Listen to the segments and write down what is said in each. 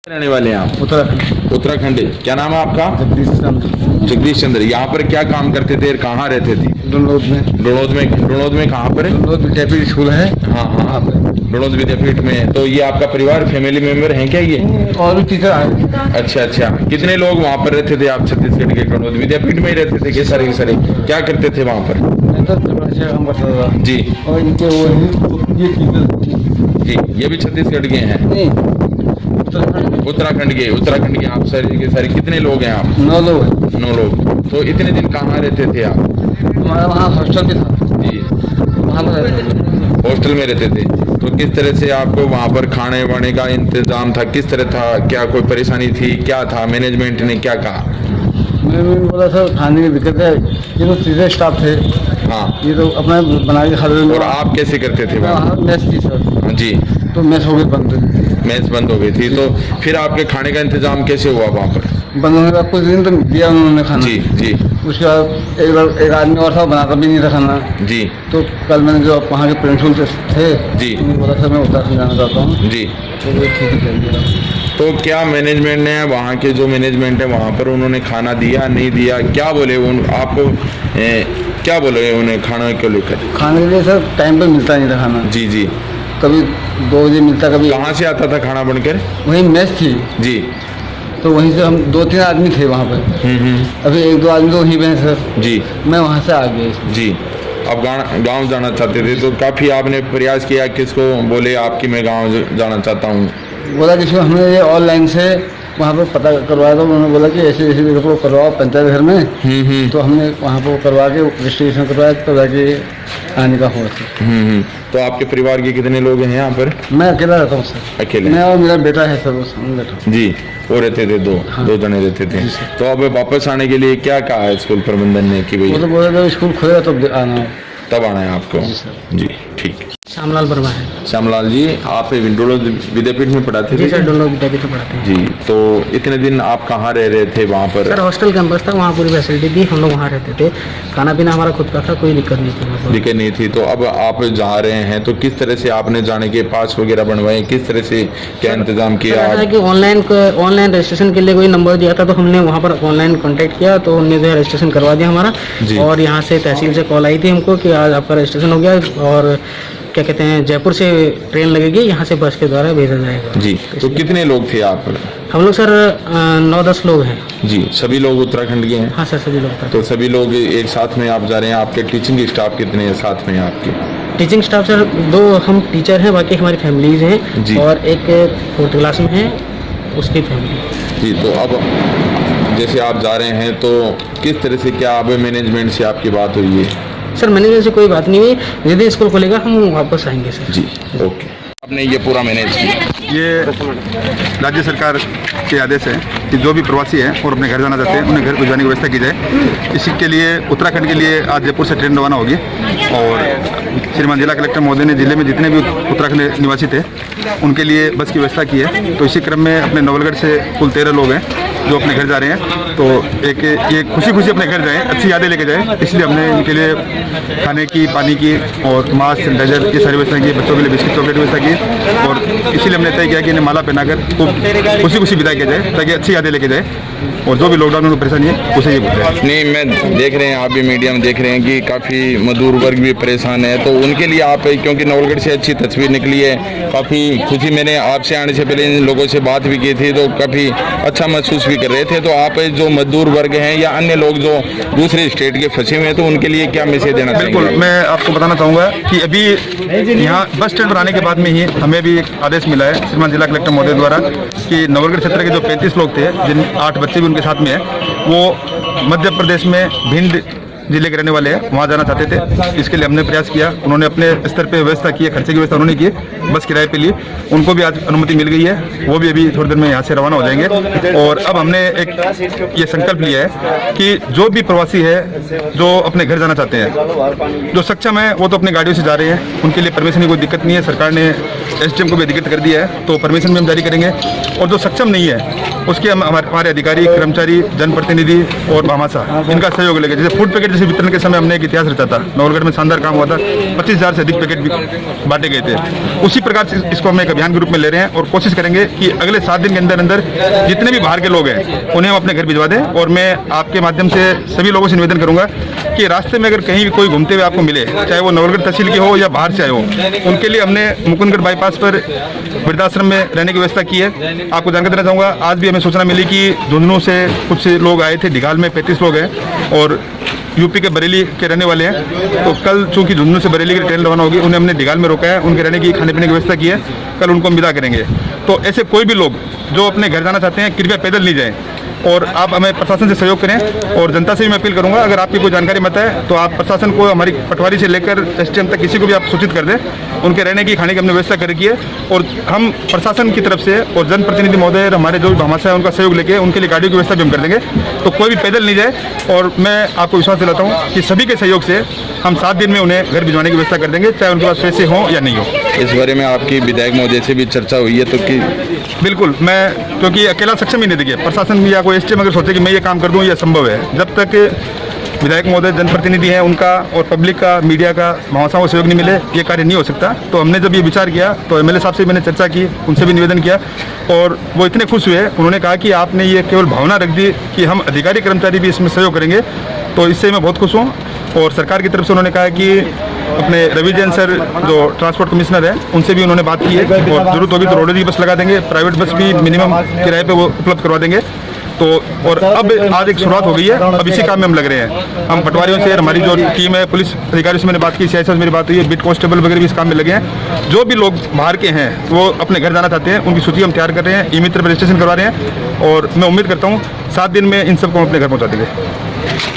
रहने वाले हैं आप? उत्तराखंड। उत्तराखंड। क्या नाम है आपका? जगदीश चंद्र। जगदीश चंद्र। यहाँ पर क्या काम करते थे, कहाँ रहते थे? डुनौद में। डुनौद में कहाँ पर है? डुनौद विद्यापीठ स्कूल है। हाँ हाँ, डुनौद विद्यापीठ में। तो ये आपका परिवार, फैमिली मेंबर हैं क्या ये? और भी टीचर आए। अच्छा अच्छा। कितने लोग वहाँ पर रहते थे आप छत्तीसगढ़ के डुनौद विद्यापीठ में ही रहते थे? सारे के सारे क्या करते थे वहाँ पर? मैं तो काम करता था। जी। और इनके वो है ये टीचर। जी, ये भी छत्तीसगढ़ के हैं? नहीं, उत्तराखंड के आप सारे के सारे कितने लोग हैं आप? 9 लोग हैं। 9 लोग। तो इतने दिन कहाँ रहते थे आप? हमारा वहाँ हॉस्टल भी था। जी, वहाँ पर रहते थे। हॉस्टल में रहते थे। तो किस तरह से आपको वहाँ पर खाने वाने का इंतजाम था, किस तरह था, क्या कोई परेशानी थी, क्या था, मैनेजमेंट ने क्या कहा? मैंने बोला सर खाने की दिक्कत है, ये तो सीधे स्टाफ थे। हाँ। ये तो अपना बना के खा रहे। और आप कैसे करते थे वहाँ? मेस थी सर। जी। तो मेस हो गई बंद। मेस बंद हो गई थी, तो फिर आपके खाने का इंतजाम कैसे हुआ वहाँ पर? बंद होने का कुछ दिन तो दिया उन्होंने खाना। जी जी उसके बाद एक आदमी और था, बनाता भी नहीं था खाना। जी तो कल मैंने जो वहाँ के प्रिंसिपल थे जी, उन्होंने बोला सर मैं उत्तराखंड जाना चाहता हूँ। जी। तो वो ठीक है कर दिया। तो क्या मैनेजमेंट ने, वहाँ के जो मैनेजमेंट है वहाँ पर, उन्होंने खाना दिया नहीं दिया, क्या बोले उन आपको? क्या बोले उन्हें खाना को लेकर? खाने के लिए सर टाइम पे मिलता नहीं था खाना। जी जी। कभी 2 बजे मिलता, कभी। कहाँ से आता था खाना बनकर? वहीं मेस थी। जी। तो वहीं से हम 2-3 आदमी थे वहाँ पर। अभी 1-2 आदमी तो वहीं पे हैं सर। जी। मैं वहाँ से आ गया। जी। अब गांव जाना चाहते थे, तो काफ़ी आपने प्रयास किया, किसको बोले आपकी मैं गांव जाना चाहता हूँ? बोला कि हमने ये ऑनलाइन से वहाँ पर पता करवाया, तो उन्होंने बोला कि ऐसे ऐसे को करवाओ पंचायत घर में। तो हमने वहाँ पर करवा के रजिस्ट्रेशन करवाया, तो जाके आने का हुआ था। तो आपके परिवार के कितने लोग हैं यहाँ पर? मैं अकेला रहता हूँ सर। अकेले? मैं और मेरा बेटा है सर, उस बेटा। जी, वो रहते थे दो? हाँ। 2 जने रहते थे। तो अब वापस आने के लिए क्या कहा है स्कूल प्रबंधन ने कि वो तो भाई बोला जब स्कूल खुलेगा तब आना। तब आना है आपको? जी सर। जी ठीक। श्यामलाल वर्मा है। श्यामलाल जी, आप डुनौद विद्यापीठ में पढ़ाते थे? जी सर, डुनौद विद्यापीठ में पढ़ाते हैं। जी। तो इतने दिन आप कहाँ रह रहे थे वहाँ पर? सर हॉस्टल कैंपस था, वहाँ पूरी फैसिलिटी थी, हम लोग वहाँ रहते थे। खाना पीना हमारा खुद का था, कोई दिक्कत नहीं थी वहाँ पर। दिक्कत नहीं थी। तो अब आप जा रहे हैं, तो किस तरह से आपने जाने के पास वगैरह बनवाए, किस तरह से क्या इंतजाम किया? ऐसा है कि ऑनलाइन रजिस्ट्रेशन के लिए कोई नंबर दिया था, तो हमने वहाँ पर ऑनलाइन कॉन्टैक्ट किया, तो उन्होंने जो है रजिस्ट्रेशन करवा दिया हमारा। और यहाँ से तहसील से कॉल आई थी हमको कि आज आपका रजिस्ट्रेशन हो गया, और क्या कहते हैं, जयपुर से ट्रेन लगेगी, यहाँ से बस के द्वारा भेजा जाएगा। जी। तो कितने लोग थे आप? हम लोग सर 9-10 लोग हैं। जी। सभी लोग उत्तराखंड के हैं? हाँ सर, सभी लोग। तो सभी लोग एक साथ में आप जा रहे हैं। आपके टीचिंग स्टाफ कितने हैं साथ में आपके? टीचिंग स्टाफ सर 2 हम टीचर हैं, बाकी हमारी फैमिलीज जी। हैं, और एक 4th क्लास में है, उसकी फैमिली। जी। तो अब जैसे आप जा रहे हैं, तो किस तरह से, क्या अब मैनेजमेंट से आपकी बात हुई है? सर मैनेजर से कोई बात नहीं हुई, यदि स्कूल खुलेगा हम वापस आएंगे सर। जी ओके। आपने ये पूरा मैनेज किया? ये राज्य सरकार के आदेश है कि जो भी प्रवासी हैं और अपने घर जाना चाहते हैं उन्हें घर पहुँचाने की व्यवस्था की जाए। इसी के लिए उत्तराखंड के लिए आज जयपुर से ट्रेन रवाना होगी, और श्रीमान जिला कलेक्टर महोदय ने जिले में जितने भी उत्तराखंड निवासी थे उनके लिए बस की व्यवस्था की है। तो इसी क्रम में अपने नवलगढ़ से कुल 13 लोग हैं जो अपने घर जा रहे हैं। तो एक ये खुशी अपने घर जाएं, अच्छी यादें लेके जाएं, इसलिए हमने इनके लिए खाने की, पानी की और मास्क, सैनिटाइजर ये सारी व्यवस्था की। बच्चों के लिए बिस्किट चॉकलेट व्यवस्था की, और इसीलिए हमने तय किया कि इन्हें माला पहनाकर खूब खुशी विदा किया जाए, ताकि अच्छी यादें लेके जाए, और जो भी लॉकडाउन में परेशानी है उसे ये बताए। नहीं, मैं देख रहे हैं, आप भी मीडिया में देख रहे हैं कि काफ़ी मजदूर वर्ग भी परेशान है, तो उनके लिए आप, क्योंकि नवलगढ़ से अच्छी तस्वीर निकली है, काफ़ी खुशी, मैंने आपसे आने से पहले इन लोगों से बात भी की थी, तो काफ़ी अच्छा महसूस भी कर रहे थे। तो आप जो मजदूर वर्ग हैं या अन्य लोग जो दूसरे स्टेट के फंसे हुए हैं, तो उनके लिए क्या मैसेज देना चाहेंगे? बिल्कुल, मैं आपको बताना चाहूँगा कि अभी यहाँ बस स्टैंड बनाने के बाद में ही हमें भी एक आदेश मिला है श्रीमान जिला कलेक्टर महोदय द्वारा कि नवलगढ़ क्षेत्र के जो 35 लोग थे, जिन 8 बच्चे भी उनके साथ में हैं, वो मध्य प्रदेश में भिंड जिले के रहने वाले हैं, वहाँ जाना चाहते थे। इसके लिए हमने प्रयास किया, उन्होंने अपने स्तर पे व्यवस्था की है, खर्चे की व्यवस्था उन्होंने की, बस किराए पे ली, उनको भी आज अनुमति मिल गई है, वो भी अभी थोड़ी देर में यहाँ से रवाना हो जाएंगे। और अब हमने एक ये संकल्प लिया है कि जो भी प्रवासी है जो अपने घर जाना चाहते हैं, जो सक्षम है वो तो अपनी गाड़ियों से जा रहे हैं, उनके लिए परमिशन की कोई दिक्कत नहीं है। सरकार ने SDM को भी अधिकृत कर दिया है, तो परमिशन भी हम जारी करेंगे। और जो सक्षम नहीं है उसके हम हमारे अधिकारी, कर्मचारी, जनप्रतिनिधि और भामाशाह इनका सहयोग लेंगे। जैसे फूड पैकेट जैसे वितरण के समय हमने एक इतिहास रचा था, नवलगढ़ में शानदार काम हुआ था, 25,000 से अधिक पैकेट भी बांटे गए थे। उसी प्रकार से इसको हम एक अभियान के रूप में ले रहे हैं और कोशिश करेंगे कि अगले 7 दिन के अंदर अंदर जितने भी बाहर के लोग हैं उन्हें हम अपने घर भिजवा दें। और मैं आपके माध्यम से सभी लोगों से निवेदन करूंगा कि रास्ते में अगर कहीं भी कोई घूमते हुए आपको मिले, चाहे वो नवलगढ़ तहसील के हो या बाहर से आए हो, उनके लिए हमने मुकुंदगढ़ बाईपास पर वृद्धाश्रम में रहने की व्यवस्था की है। आपको जानकारी देना चाहूँगा, आज भी हमें सूचना मिली कि झुंझुनू से कुछ लोग आए थे, ढिगाल में 35 लोग हैं और यूपी के बरेली के रहने वाले हैं। तो कल चूंकि झुंझुनू से बरेली की ट्रेन रवाना होगी, उन्हें हमने ढिगाल में रोका है, उनके रहने की, खाने पीने की व्यवस्था की है। कल उनको हम विदा करेंगे। तो ऐसे कोई भी लोग जो अपने घर जाना चाहते हैं, कृपया पैदल नहीं जाएं और आप हमें प्रशासन से सहयोग करें। और जनता से भी मैं अपील करूंगा, अगर आपकी कोई जानकारी मत है तो आप प्रशासन को हमारी पटवारी से लेकर एसटीएम तक किसी को भी आप सूचित कर दें। उनके रहने की, खाने की हमने व्यवस्था कर रखी है और हम प्रशासन की तरफ से और जनप्रतिनिधि महोदय, हमारे जो भी भामाशाह है, उनका सहयोग लेके उनके लिए गाड़ियों की व्यवस्था भी हम कर देंगे। तो कोई भी पैदल नहीं जाए और मैं आपको विश्वास दिलाता हूँ कि सभी के सहयोग से हम 7 दिन में उन्हें घर भिजवाने की व्यवस्था कर देंगे, चाहे उनके पास पैसे हों या नहीं हो। इस बारे में आपकी विधायक महोदय से भी चर्चा हुई है तो कि बिल्कुल, मैं क्योंकि अकेला सक्षम ही नहीं, देखिए प्रशासन या कोई एसटीएम अगर सोचे कि मैं ये काम कर दूं, ये संभव है। जब तक विधायक महोदय, जनप्रतिनिधि हैं, उनका और पब्लिक का, मीडिया का, भामाशाह को सहयोग नहीं मिले, ये कार्य नहीं हो सकता। तो हमने जब ये विचार किया तो एमएलए साहब से मैंने चर्चा की, उनसे भी निवेदन किया और वो इतने खुश हुए। उन्होंने कहा कि आपने ये केवल भावना रख दी कि हम अधिकारी कर्मचारी भी इसमें सहयोग करेंगे, तो इससे मैं बहुत खुश हूँ। और सरकार की तरफ से उन्होंने कहा कि अपने रवि जैन सर जो ट्रांसपोर्ट कमिश्नर है, उनसे भी उन्होंने बात की है और जरूरत होगी तो रोडवेज बस लगा देंगे, प्राइवेट बस भी मिनिमम किराए पे वो उपलब्ध करवा देंगे। तो और अब आज एक शुरुआत हो गई है, अब इसी काम में हम लग रहे हैं। हम पटवारियों से, हमारी जो टीम है, पुलिस अधिकारियों से मैंने बात की, सीआईएसएफ से मेरी बात हुई है, बीट कांस्टेबल वगैरह भी इस काम में लगे हैं। जो भी लोग बाहर के हैं वो अपने घर जाना चाहते हैं, उनकी सूची हम तैयार कर रहे हैं, ई मित्र रजिस्ट्रेशन करवा रहे हैं और मैं उम्मीद करता हूँ 7 दिन में इन सबको हम अपने घर पहुँचा देंगे।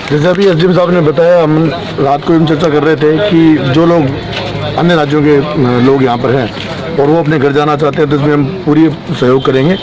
जैसे अभी एसडीएम साहब ने बताया, हम रात को हम चर्चा कर रहे थे कि जो लोग अन्य राज्यों के लोग यहाँ पर हैं और वो अपने घर जाना चाहते हैं तो इसमें हम पूरी सहयोग करेंगे,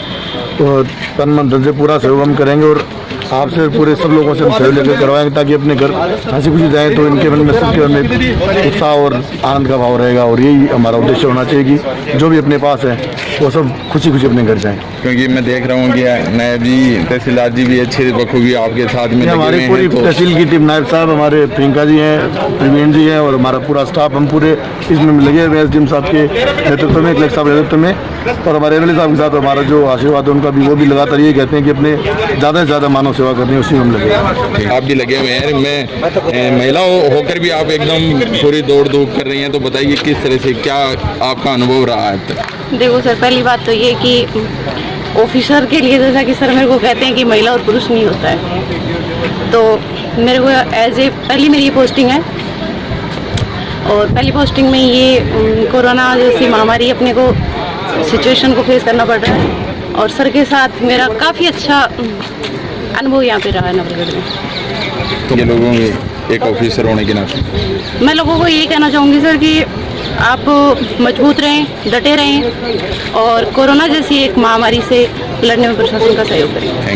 तो तन मन धन से पूरा सहयोग हम करेंगे और आपसे पूरे सब लोगों से हम सहयोग लेकर करवाएंगे ताकि अपने घर हंसी खुशी जाएँ। तो इनके मन में सबके मन में उत्साह और आनंद का भाव रहेगा और यही हमारा उद्देश्य होना चाहिए कि जो भी अपने पास है वो सब खुशी खुशी अपने घर जाएँ। क्योंकि मैं देख रहा हूँ कि नायब जी, तहसीलदार जी भी अच्छे बखूबी आपके साथ में हमारी पूरी तहसील की टीम, नायब साहब हमारे, प्रियंका जी हैं, प्रवीण जी हैं और हमारा पूरा स्टाफ, हम पूरे इसमें लगे हुए एसडीएम साहब के नेतृत्व में, कलेक्टर साहब के नेतृत्व में और हमारे एमएलए साहब के साथ हमारा जो आशीर्वाद है उनका भी, वो भी लगातार ये कहते हैं कि अपने ज़्यादा से ज़्यादा मानव सेवा करनी है, उसी में हम लगे। आप भी लगे हुए हैं, मैं महिला होकर भी आप एकदम पूरी दौड़ धूप कर रही हैं, तो बताइए किस तरह से, क्या आपका अनुभव रहा है अब तक? देखो सर, पहली बात तो ये कि ऑफिसर के लिए जैसा कि सर मेरे को कहते हैं कि महिला और पुरुष नहीं होता है, तो मेरे को एज ए पहली मेरी ये पोस्टिंग है और पहली पोस्टिंग में ये कोरोना जैसी महामारी अपने को सिचुएशन को फेस करना पड़ रहा है और सर के साथ मेरा काफ़ी अच्छा अनुभव यहाँ पे रहा है नवलगढ़ में। तो ये लोगों में एक ऑफिसर होने के नाते मैं लोगों को यही कहना चाहूँगी सर कि आप मजबूत रहें, डटे रहें और कोरोना जैसी एक महामारी से लड़ने में प्रशासन का सहयोग करें।